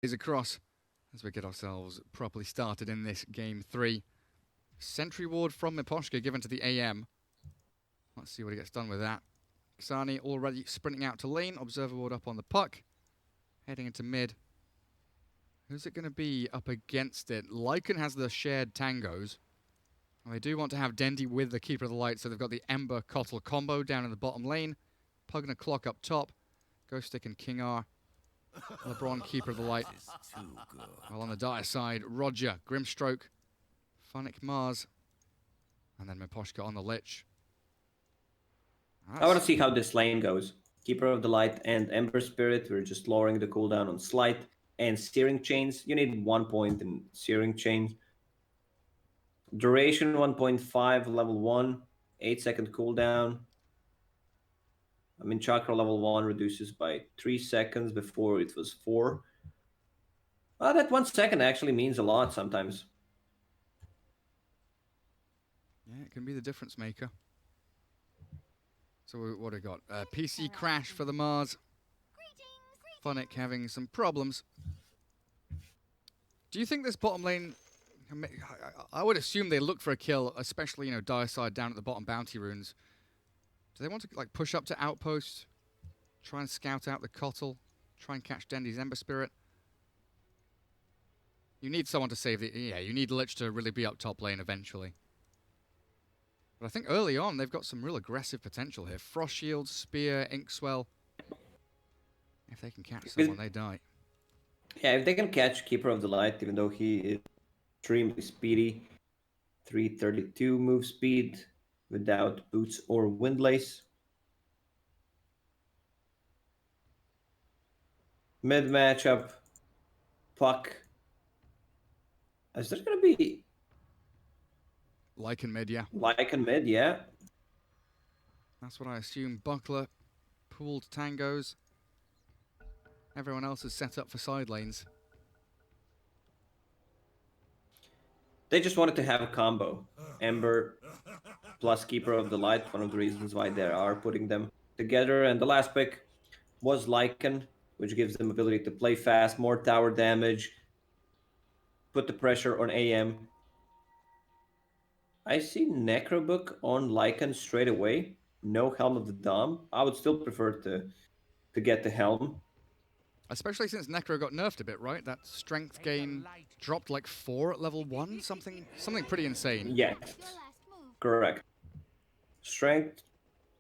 is across as we get ourselves properly started in this game 3. Sentry ward from Miposhka given to the AM. Let's see what he gets done with that. Xani already sprinting out to lane. Observer ward up on the puck. Heading into mid. Who's it going to be up against it? Lycan has the shared tangos. And they do want to have Dendi with the Keeper of the Light, so they've got the Ember Kotl combo down in the bottom lane. Pugna Clock up top. Ghost Stick and King R. LeBron Keeper of the Light. While on the dire side, Roger, Grimstroke, Funnick Mars, and then Miposhka on the Lich. I want to see how this lane goes. Keeper of the Light and Ember Spirit, we're just lowering the cooldown on Slight and Searing Chains. You need 1 point in Searing Chains. Duration 1.5, level 1, 8-second cooldown. I mean, Chakra level 1 reduces by 3 seconds, before it was 4. Well, that 1 second actually means a lot sometimes. Yeah, it can be the difference maker. So what have we got? PC crash for the Mars. Funnick having some problems. Do you think this bottom lane... I would assume they look for a kill, especially, you know, dire side down at the bottom bounty runes. Do they want to like push up to outpost, try and scout out the Kotl, try and catch Dendi's Ember Spirit? You need someone to save the... Yeah, you need Lich to really be up top lane eventually. But I think early on, they've got some real aggressive potential here. Frost Shield, Spear, Inkswell. If they can catch someone, they die. Yeah, if they can catch Keeper of the Light, even though he is extremely speedy. 332 move speed without boots or windlace. Mid matchup, Puck. Is there going to be... Lycan mid, yeah. Lycan mid, yeah. That's what I assume. Buckler, pooled tangos. Everyone else is set up for side lanes. They just wanted to have a combo. Ember plus Keeper of the Light, one of the reasons why they are putting them together. And the last pick was Lycan, which gives them ability to play fast, more tower damage, put the pressure on AM. I see Necrobook on Lycan straight away. No Helm of the Dom. I would still prefer to get the Helm. Especially since Necro got nerfed a bit, right? That strength gain dropped like 4 at level 1, something pretty insane. Yes, correct. Strength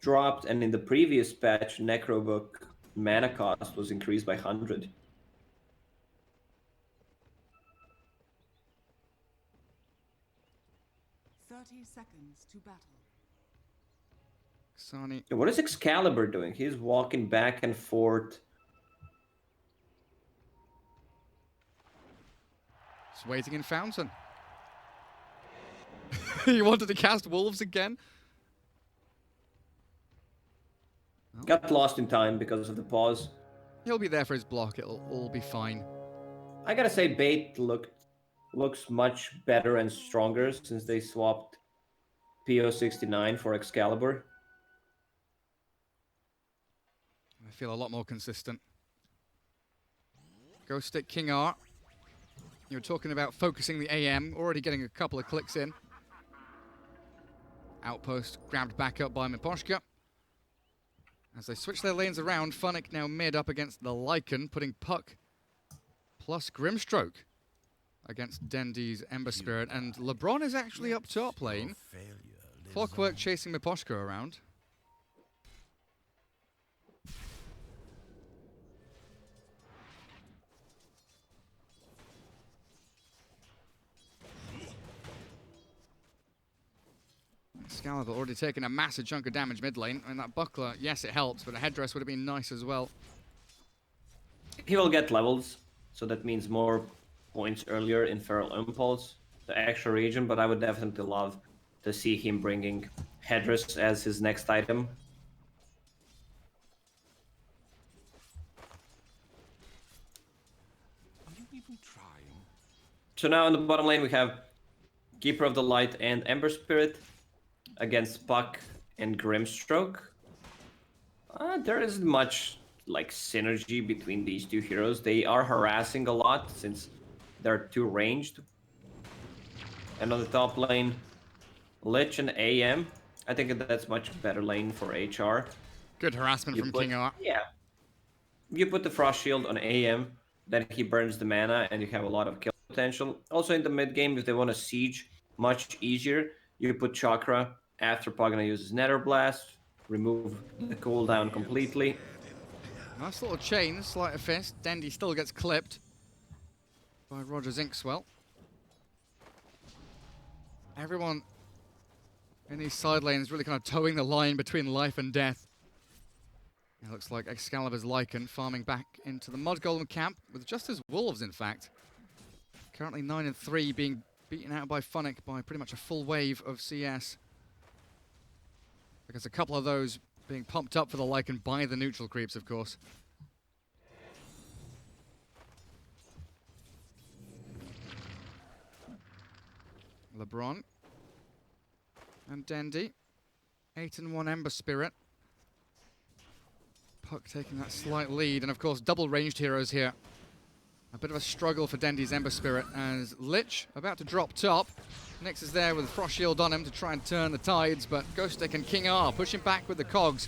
dropped, and in the previous patch, Necrobook mana cost was increased by 100. Seconds to battle. Xani. What is Excalibur doing? He's walking back and forth. Just waiting in Fountain. He wanted to cast Wolves again? Oh. Got lost in time because of the pause. He'll be there for his block. It'll all be fine. I gotta say, Bait looks much better and stronger since they swapped PO69 for Excalibur. I feel a lot more consistent. Ghost Stick King R. You're talking about focusing the AM, already getting a couple of clicks in. Outpost grabbed back up by Miposhka. As they switch their lanes around, Funnick now mid up against the Lycan, putting Puck plus Grimstroke against Dendi's Ember Spirit. And LeBron is actually up top lane. Clockwork chasing Miposhka around. Excalibur already taken a massive chunk of damage mid lane. And that buckler, yes, it helps, but a headdress would have been nice as well. He will get levels, so that means more points earlier in Feral Impulse, the extra region, but I would definitely love to see him bringing headdress as his next item. Are you even trying? So now in the bottom lane we have Keeper of the Light and Ember Spirit against Puck and Grimstroke. There isn't much like synergy between these two heroes. They are harassing a lot since they're too ranged. And on the top lane, Lich and AM. I think that's much better lane for HR. Good harassment from King R. Yeah. You put the Frost Shield on AM, then he burns the mana, and you have a lot of kill potential. Also in the mid game, if they want to siege much easier, you put Chakra after Pagana uses Nether Blast, remove the cooldown completely. Nice little chain, sleight of fist. Dendy still gets clipped by Roger's Inkswell. Everyone in these side lanes really kind of towing the line between life and death. It looks like Excalibur's Lycan farming back into the Mud Golem camp with just his Wolves, in fact. Currently 9-3, being beaten out by Funnick by pretty much a full wave of CS. Because a couple of those being pumped up for the Lycan by the neutral creeps, of course. LeBron and Dendy. 8-1 Ember Spirit. Puck taking that slight lead, and of course double ranged heroes here. A bit of a struggle for Dendy's Ember Spirit as Lich about to drop top. Nyx is there with Frost Shield on him to try and turn the tides, but Ghostek and King R pushing back with the cogs.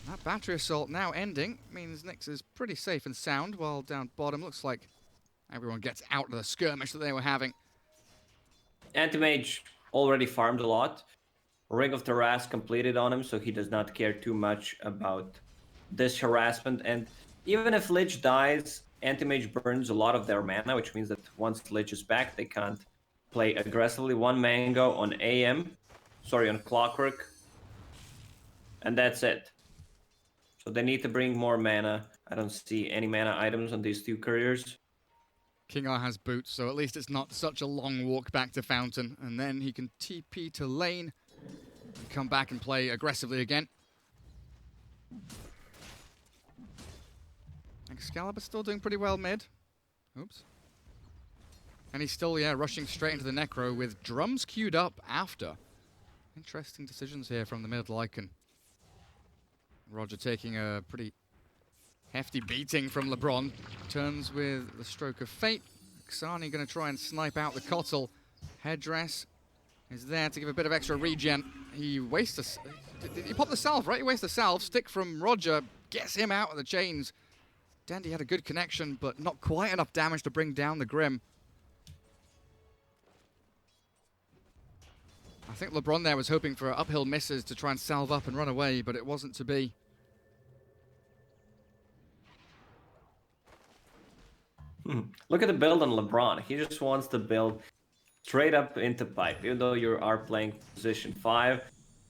That battery assault now ending means Nyx is pretty safe and sound, while down bottom looks like everyone gets out of the skirmish that they were having. Anti-Mage already farmed a lot. Ring of Taras completed on him, so he does not care too much about this harassment. And even if Lich dies, Anti-Mage burns a lot of their mana, which means that once Lich is back, they can't play aggressively. One Mango on on Clockwork, and that's it. So they need to bring more mana. I don't see any mana items on these two couriers. King R has boots, so at least it's not such a long walk back to Fountain, and then he can TP to lane and come back and play aggressively again. Excalibur still doing pretty well mid. Oops. And he's still, rushing straight into the Necro with drums queued up after. Interesting decisions here from the mid Lycan. Roger taking a pretty hefty beating from LeBron. Turns with the Stroke of Fate. Xani going to try and snipe out the Kotl. Headdress is there to give a bit of extra regen. He wastes he popped the salve, right? He wastes the salve. Stick from Roger gets him out of the chains. Dendy had a good connection, but not quite enough damage to bring down the Grim. I think LeBron there was hoping for uphill misses to try and salve up and run away, but it wasn't to be. Look at the build on LeBron. He just wants to build straight up into pipe. Even though you are playing position 5,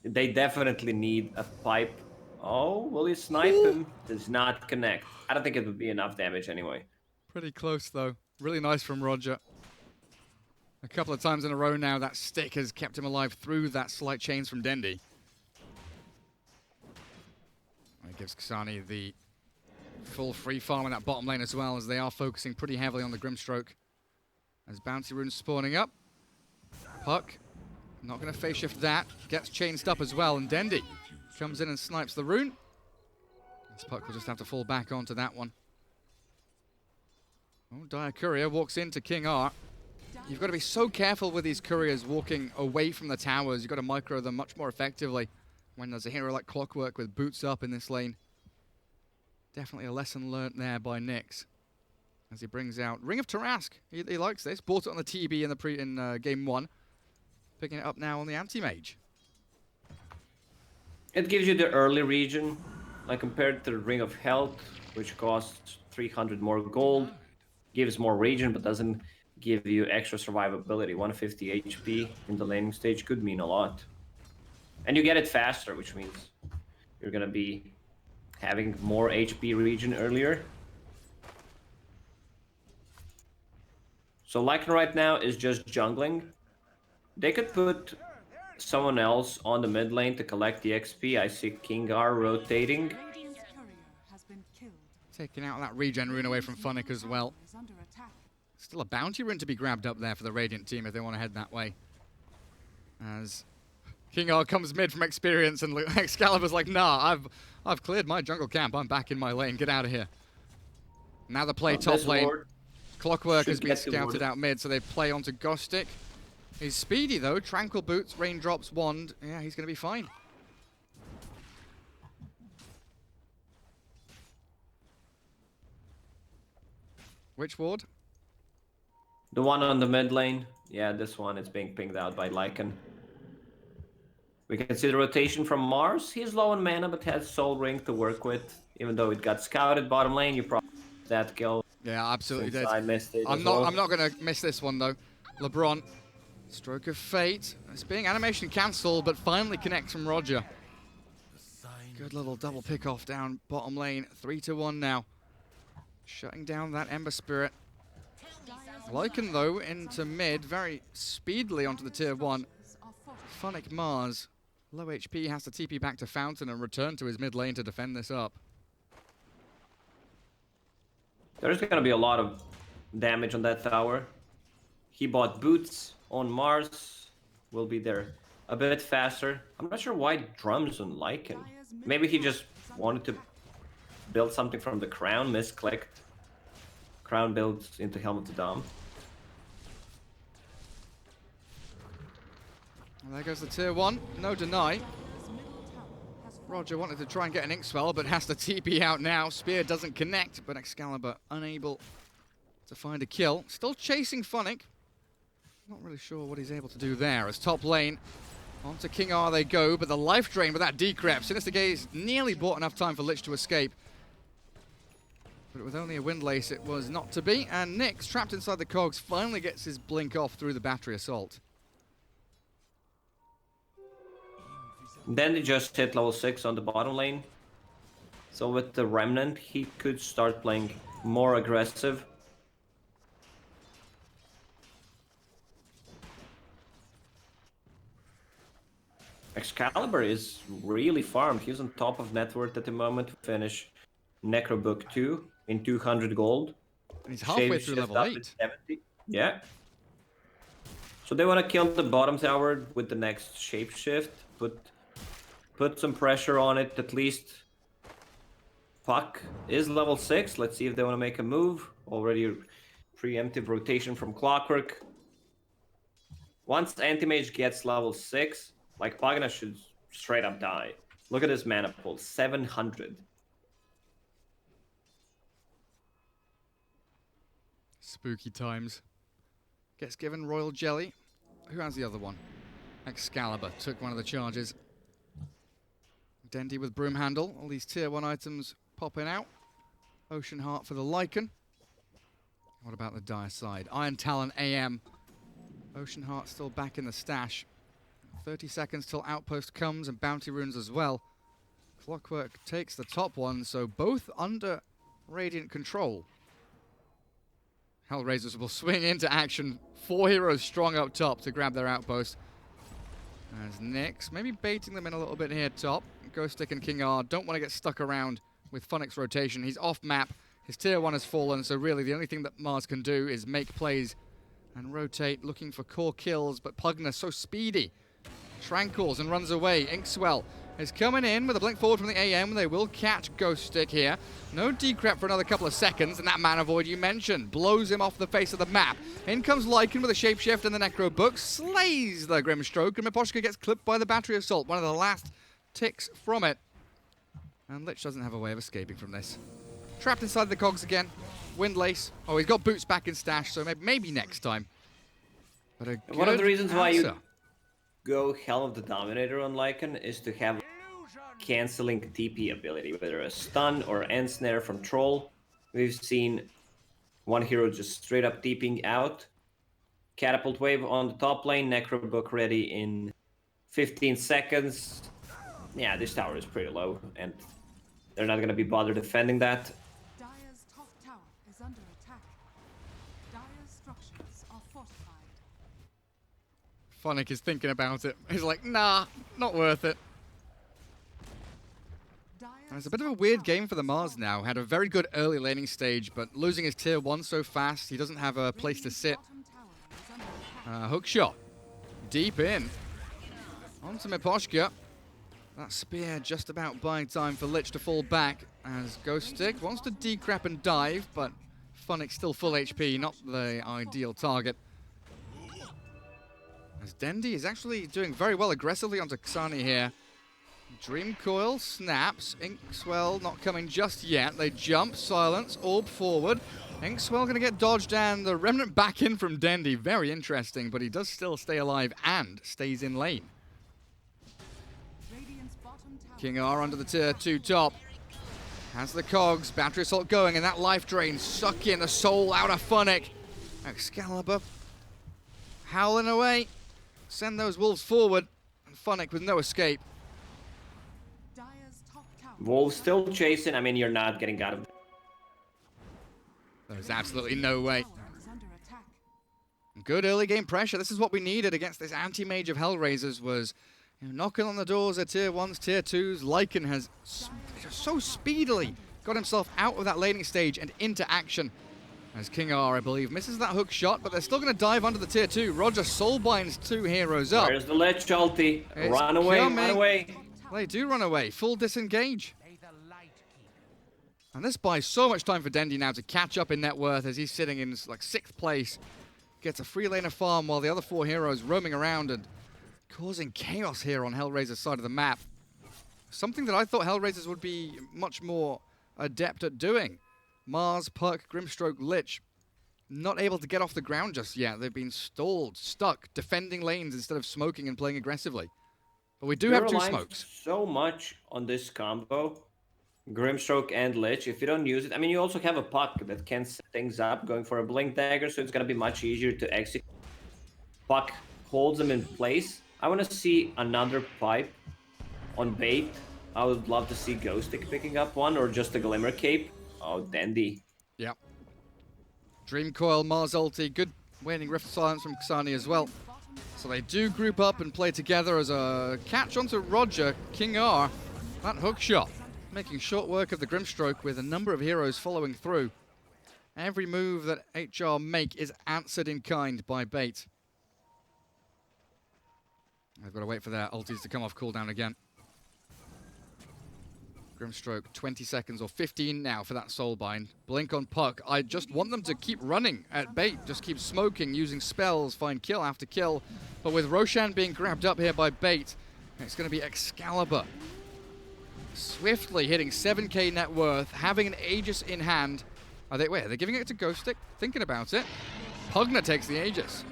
they definitely need a pipe. Oh, will he snipe him? Does not connect. I don't think it would be enough damage anyway. Pretty close, though. Really nice from Roger. A couple of times in a row now, that stick has kept him alive through that slight chains from Dendy. And it gives Xani the full free farm in that bottom lane as well, as they are focusing pretty heavily on the Grimstroke. As Bounty Rune's spawning up. Puck, not going to phase shift that. Gets chainsed up as well, and Dendy comes in and snipes the rune. This Puck will just have to fall back onto that one. Oh, Dire Courier walks into King R. You've got to be so careful with these couriers walking away from the towers. You've got to micro them much more effectively when there's a hero like Clockwork with boots up in this lane. Definitely a lesson learnt there by Nyx. As he brings out Ring of Tarask. He likes this. Bought it on the TB in game 1. Picking it up now on the Anti-Mage. It gives you the early region, like compared to the Ring of Health, which costs 300 more gold. Gives more region, but doesn't give you extra survivability. 150 HP in the laning stage could mean a lot. And you get it faster, which means you're going to be having more HP region earlier. So Lycan right now is just jungling. They could put someone else on the mid lane to collect the XP. I see King R rotating. Radiant's courier has been killed. Taking out that regen rune away from Funnick as well. Is under attack. Still a bounty rune to be grabbed up there for the Radiant team if they want to head that way. As King R comes mid from experience, and Excalibur's like, nah, I've cleared my jungle camp. I'm back in my lane. Get out of here. Now they play top This lane. ward Clockwork should has been get the scouted ward. out mid, so they play onto Ghostic. He's speedy though. Tranquil boots, raindrops, wand. Yeah, he's going to be fine. Which ward? The one on the mid lane. Yeah, this one is being pinged out by Lycan. We can see the rotation from Mars. He's low on mana, but has Soul Ring to work with. Even though it got scouted bottom lane, you probably that kill. Yeah, absolutely Since did. I missed it I'm as not. well. I'm not going to miss this one though. LeBron, stroke of fate. It's being animation cancelled, but finally connects from Roger. Good little double pick off down bottom lane. 3-1 now. Shutting down that Ember Spirit. Lycan though into mid very speedily onto the tier 1. Funnick Mars, low HP, has to TP back to Fountain and return to his mid lane to defend this up. There's gonna be a lot of damage on that tower. He bought boots on Mars. Will be there a bit faster. I'm not sure why drums on Lycan. Maybe he just wanted to build something from the crown, misclicked. Crown builds into Helmet to Dom. And there goes the tier 1, no deny. Roger wanted to try and get an ink swell, but has to TP out now. Spear doesn't connect, but Excalibur unable to find a kill. Still chasing Funnick. Not really sure what he's able to do there. As top lane, onto King R they go, but the life drain with that decrep. Sinister Gaze nearly bought enough time for Lich to escape. But with only a Windlace, it was not to be. And Nyx, trapped inside the cogs, finally gets his blink off through the battery assault. Then he just hit level 6 on the bottom lane. So with the Remnant, he could start playing more aggressive. Excalibur is really farmed. He's on top of net worth at the moment to finish Necrobook 2 in 200 gold. And he's halfway Shapeshift through level up 8. at 70. Yeah. So they want to kill the bottom tower with the next Shapeshift. Put some pressure on it at least. Puck is level 6. Let's see if they want to make a move. Already preemptive rotation from Clockwork. Once Anti-Mage gets level 6, like Pagana should straight up die. Look at his mana pool, 700. Spooky times. Gets given Royal Jelly. Who has the other one? Excalibur took one of the charges. Dendy with Broom Handle. All these tier 1 items popping out. Ocean Heart for the Lycan. What about the dire side? Iron Talon AM. Ocean Heart still back in the stash. 30 seconds till Outpost comes and Bounty Runes as well. Clockwork takes the top one, so both under Radiant control. HellRaisers will swing into action. 4 heroes strong up top to grab their outpost. As Nyx, maybe baiting them in a little bit here top. Ghostic and King R don't want to get stuck around with Funnick's rotation. He's off map. His tier 1 has fallen, so really the only thing that Mars can do is make plays and rotate, looking for core kills, but Pugna so speedy. Tranquils and runs away. Inkswell is coming in with a blink forward from the AM. They will catch Ghostic here. No decrep for another couple of seconds, and that Mana Void you mentioned blows him off the face of the map. In comes Lycan with a Shapeshift and the Necro Book, slays the Grimstroke, and Miposhka gets clipped by the Battery Assault, one of the last ticks from it. And Lich doesn't have a way of escaping from this. Trapped inside the cogs again. Windlace. Oh, he's got boots back in stash, so maybe next time. But a One of the good reasons why you answer. go Hell of the Dominator on Lycan is to have canceling TP ability, whether a stun or ensnare from Troll. We've seen one hero just straight up TPing out. Catapult Wave on the top lane, Necrobook ready in 15 seconds. Yeah, this tower is pretty low, and they're not going to be bothered defending that. Dire's top tower is under attack. Dire's structures are fortified. Funnick is thinking about it. He's like, nah, not worth it. And it's a bit of a weird game for the Mars now. Had a very good early laning stage, but losing his tier 1 so fast, he doesn't have a place to sit. Hook shot. Deep in. On to Miposhka. That spear just about buying time for Lich to fall back as Ghost Stick wants to decrep and dive, but Funnick's still full HP, not the ideal target. As Dendi is actually doing very well aggressively onto Xani here. Dream Coil snaps. Inkswell not coming just yet. They jump, silence, orb forward. Inkswell going to get dodged and the Remnant back in from Dendi. Very interesting, but he does still stay alive and stays in lane. King R under the tier 2 top. Has the cogs, battery assault going, and that life drain sucking the soul out of Funnick. Excalibur howling away. Send those wolves forward. And Funnick with no escape. Wolves still chasing. I mean, you're not getting out of it. There's absolutely no way. Good early game pressure. This is what we needed against this anti-mage of HellRaisers was knocking on the doors of tier 1s, tier 2s. Lycan has so speedily got himself out of that laning stage and into action. As King R, I believe, misses that hook shot, but they're still going to dive under the tier 2. Roger soulbinds 2 heroes up. There's the Lich ulti. Run away, run away. They do run away. Full disengage. And this buys so much time for Dendi now to catch up in net worth as he's sitting in like 6th place. Gets a free laner farm while the other 4 heroes roaming around and causing chaos here on HellRaisers' side of the map. Something that I thought HellRaisers would be much more adept at doing. Mars, Puck, Grimstroke, Lich, not able to get off the ground just yet. They've been stalled, stuck, defending lanes instead of smoking and playing aggressively. But we do have 2 smokes. So much on this combo, Grimstroke and Lich. If you don't use it, I mean, you also have a Puck that can set things up, going for a Blink Dagger, so it's going to be much easier to execute. Puck holds them in place. I want to see another pipe on bait. I would love to see Ghost Stick picking up one or just a Glimmer Cape. Oh, dandy. Yep. Dream Coil, Mars ulti, good waning Rift Silence from Xani as well. So they do group up and play together as a catch onto Roger. King R, that hook shot, making short work of the Grimstroke with a number of heroes following through. Every move that HR make is answered in kind by bait. I've got to wait for their ultis to come off cooldown again. Grimstroke, 20 seconds or 15 now for that soulbind. Blink on Puck. I just want them to keep running at bait. Just keep smoking, using spells, find kill after kill. But with Roshan being grabbed up here by bait, it's going to be Excalibur. Swiftly hitting 7k net worth, having an Aegis in hand. Are they giving it to Ghost Stick? Thinking about it. Pugna takes the Aegis.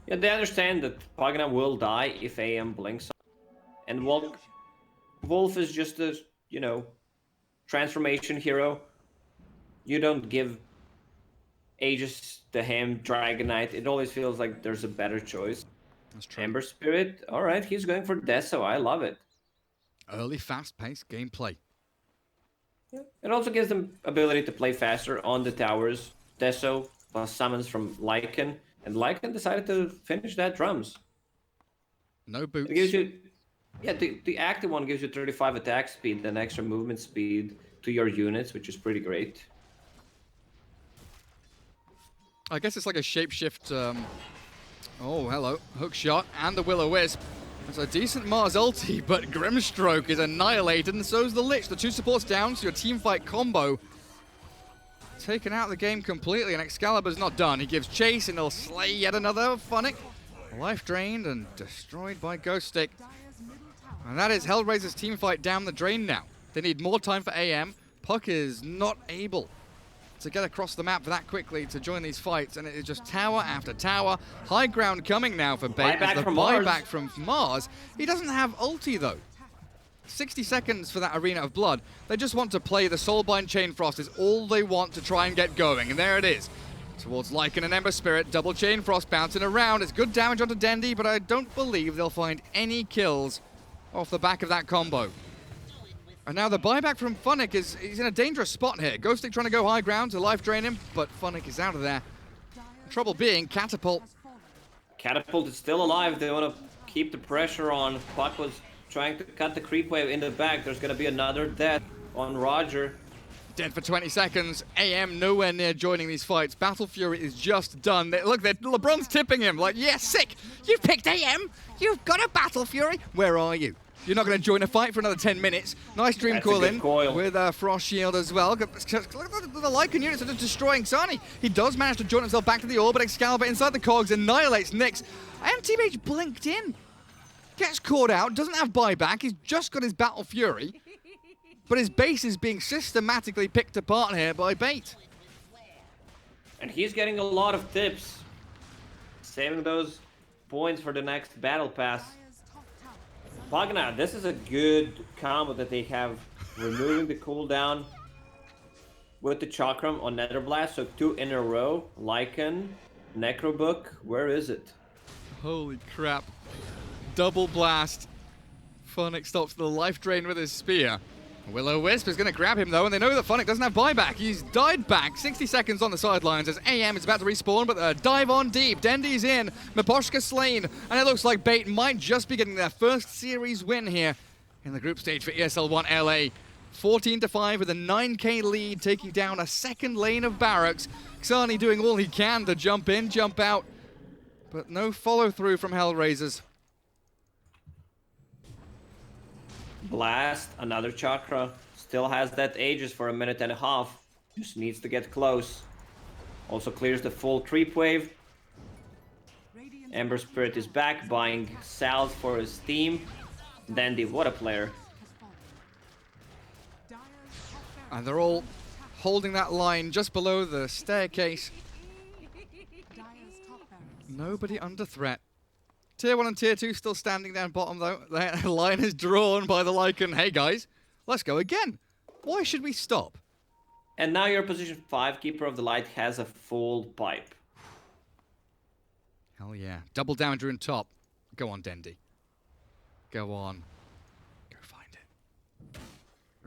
Yeah, they understand that Pugna will die if AM blinks. And Wolf is just a, transformation hero. You don't give Aegis to him, Dragonite. It always feels like there's a better choice. That's true. Ember Spirit, all right, he's going for Deso. I love it. Early, fast-paced gameplay. Yeah. It also gives them ability to play faster on the towers. Deso plus summons from Lycan. And Lycan decided to finish that drums. No boots. It gives you... Yeah, the active one gives you 35 attack speed and extra movement speed to your units, which is pretty great. I guess it's like a shapeshift. Oh, hello. Hook shot and the Will-O-Wisp. It's a decent Mars ulti, but Grimstroke is annihilated, and so is the Lich. The 2 supports down, so your teamfight combo taken out of the game completely, and Excalibur's not done. He gives chase, and he'll slay yet another Funnick. Life drained and destroyed by Ghost Stick. And that is HellRaisers' teamfight down the drain now. They need more time for AM. Puck is not able to get across the map that quickly to join these fights, and it is just tower after tower. High ground coming now for bait. Buyback from Mars. He doesn't have ulti though. 60 seconds for that Arena of Blood. They just want to play the Soulbind Chain Frost is all they want to try and get going, and there it is. Towards Lycan and Ember Spirit, double Chain Frost bouncing around. It's good damage onto Dendi, but I don't believe they'll find any kills off the back of that combo. And now the buyback from Funnick he's in a dangerous spot here. Ghost Stick trying to go high ground to life drain him, but Funnick is out of there. The trouble being Catapult. Catapult is still alive. They want to keep the pressure on. Puck was trying to cut the creep wave in the back. There's going to be another death on Roger. Dead for 20 seconds. AM nowhere near joining these fights. Battle Fury is just done. Look, LeBron's tipping him. Like, yeah, sick. You've picked AM. You've got a Battle Fury. Where are you? You're not going to join a fight for another 10 minutes. Nice Dream That's a Coil good in coil. with Frost Shield as well. Look at the Lycan units are just destroying Xani. He does manage to join himself back to the orb, but Excalibur inside the cogs annihilates Nyx. And Team H blinked in. Gets caught out, doesn't have buyback. He's just got his Battle Fury. But his base is being systematically picked apart here by Bait. And he's getting a lot of tips. Saving those points for the next battle pass. Pagna, this is a good combo that they have. Removing the cooldown with the Chakram on Nether Blast. So 2 in a row. Lycan, Necrobook, where is it? Holy crap. Double blast. Funnick stops the life drain with his spear. Will-O-Wisp is going to grab him though, and they know that Funnick doesn't have buyback. He's died back, 60 seconds on the sidelines as AM is about to respawn, but dive on deep. Dendy's in, Miposhka slain, and it looks like Bait might just be getting their first series win here in the group stage for ESL One LA. 14-5 with a 9k lead, taking down a second lane of barracks. Xani doing all he can to jump in, jump out, but no follow through from HellRaisers. Blast, another Chakra. Still has that Aegis for a minute and a half. Just needs to get close. Also clears the full creep wave. Ember Spirit is back, buying salves for his team. Dandy, what a player. And they're all holding that line just below the staircase. Nobody under threat. Tier 1 and Tier 2 still standing down bottom though. The line is drawn by the Lycan. Hey guys, let's go again. Why should we stop? And now your position 5 Keeper of the Light has a full pipe. Hell yeah. Double damager in top. Go on, Dendy. Go on. Go find it.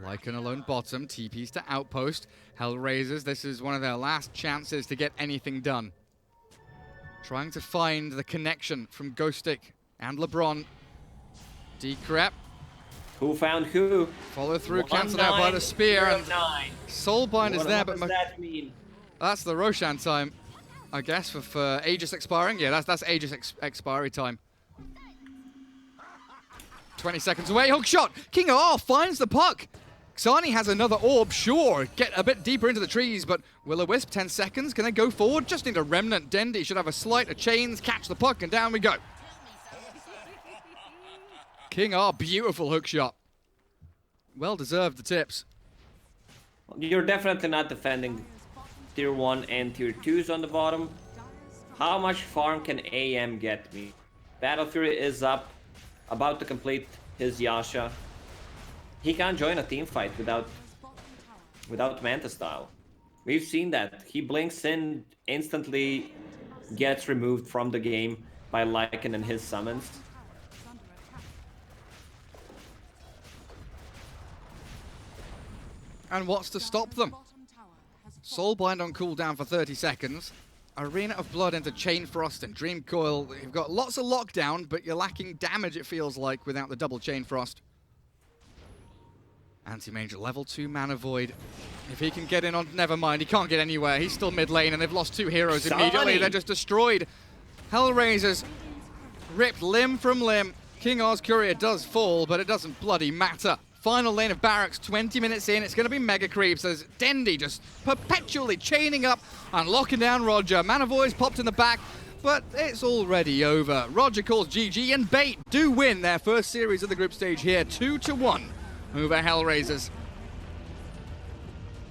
Lycan alone bottom. TP's to outpost. HellRaisers, this is one of their last chances to get anything done. Trying to find the connection from Ghostic and LeBron. Decrep. Who found who? Follow through, cancelled out by the spear. And Soulbind is there, but what does that mean? That's the Roshan time, I guess, for Aegis expiring. Yeah, that's Aegis expiry time. 20 seconds away, hook shot. King R finds the puck. Xani has another orb, sure. Get a bit deeper into the trees, but Will-O-Wisp, 10 seconds. Can they go forward? Just need a remnant. Dendy should have a sleight of chains, catch the puck, and down we go. King R, beautiful hook shot. Well deserved the tips. You're definitely not defending Tier 1 and Tier 2s on the bottom. How much farm can AM get me? Battle Fury is up, about to complete his Yasha. He can't join a team fight without Manta style. We've seen that. He blinks in, instantly gets removed from the game by Lycan and his summons. And what's to stop them? Soulbind on cooldown for 30 seconds. Arena of Blood into Chain Frost and Dream Coil. You've got lots of lockdown, but you're lacking damage, it feels like, without the double Chain Frost. Anti-Mage level 2 Mana Void. If he can get in on... Never mind, he can't get anywhere. He's still mid lane, and they've lost 2 heroes immediately. They're just destroyed. HellRaisers ripped limb from limb. King R's Courier does fall, but it doesn't bloody matter. Final lane of barracks, 20 minutes in. It's going to be mega creeps as Dendy just perpetually chaining up and locking down Roger. Mana Void's popped in the back, but it's already over. Roger calls GG, and Bait do win their first series of the group stage here, 2-1 over HellRaisers.